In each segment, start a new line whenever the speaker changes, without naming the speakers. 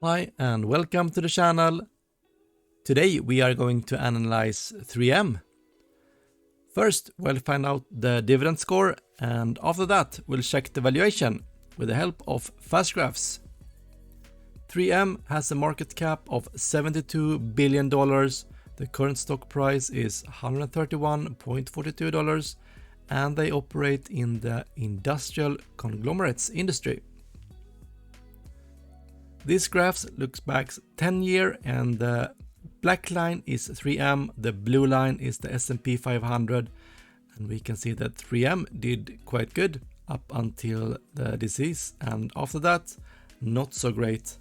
Hi and welcome to the channel. Today we are going to analyze 3M. First we'll find out the dividend score, and after that we'll check the valuation with the help of fast graphs. 3M has a market cap of $72 billion. The current stock price is $131.42 and they operate in the industrial conglomerates industry. This graph looks back 10 years, and the black line is 3M, the blue line is the S&P 500, and we can see that 3M did quite good up until the disease, and after that not so great.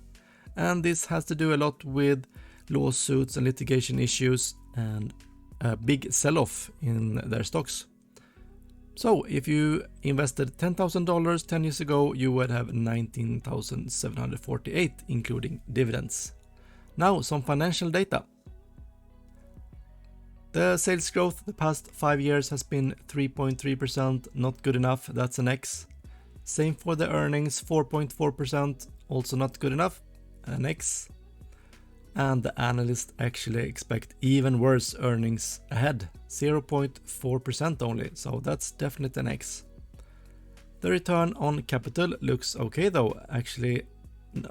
And this has to do a lot with lawsuits and litigation issues and a big sell-off in their stocks. So if you invested $10,000 10 years ago, you would have $19,748 including dividends. Now some financial data. The sales growth the past 5 years has been 3.3%, not good enough, that's an X. Same for the earnings, 4.4%, also not good enough, an X. And the analysts actually expect even worse earnings ahead, 0.4% only, so that's definitely an X. The return on capital looks okay though, actually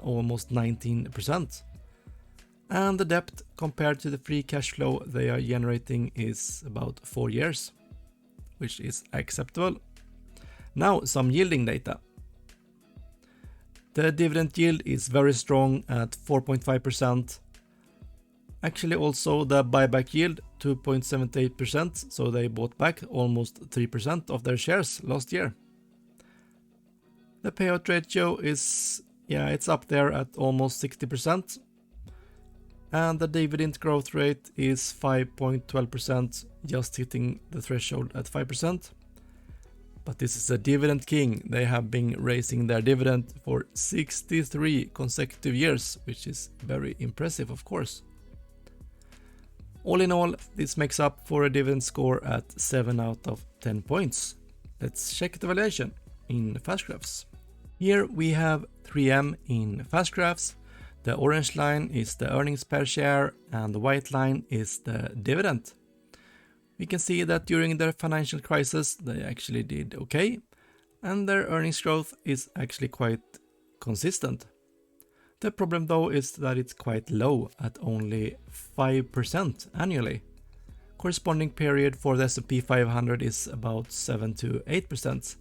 almost 19%. And the debt compared to the free cash flow they are generating is about 4 years, which is acceptable. Now some yielding data. The dividend yield is very strong at 4.5%. Actually also the buyback yield 2.78%, so they bought back almost 3% of their shares last year. The payout ratio is, it's up there at almost 60%. And the dividend growth rate is 5.12%, just hitting the threshold at 5%. But this is a dividend king. They have been raising their dividend for 63 consecutive years, which is very impressive of course. All in all, this makes up for a dividend score at 7 out of 10 points. Let's check the valuation in fast graphs. Here we have 3M in fast graphs. The orange line is the earnings per share and the white line is the dividend. We can see that during their financial crisis they actually did okay, and their earnings growth is actually quite consistent. The problem though is that it's quite low at only 5% annually. Corresponding period for the S&P 500 is about 7 to 8%,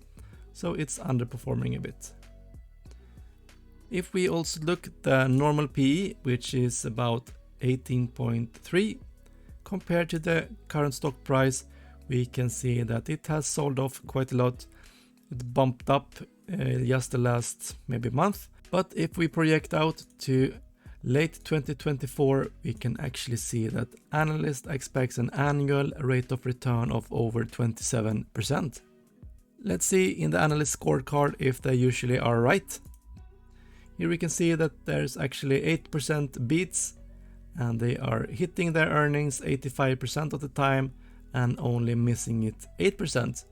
so it's underperforming a bit. If we also look at the normal PE, which is about 18.3, compared to the current stock price, we can see that it has sold off quite a lot. It bumped up just the last maybe month. But if we project out to late 2024, we can actually see that analysts expect an annual rate of return of over 27%. Let's see in the analyst scorecard if they usually are right. Here we can see that there's actually 8% beats, and they are hitting their earnings 85% of the time and only missing it 8%.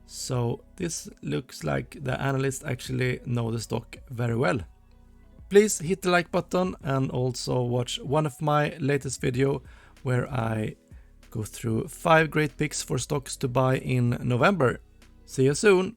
So this looks like the analysts actually know the stock very well. Please hit the like button and also watch one of my latest video where I go through 5 great picks for stocks to buy in November. See you soon!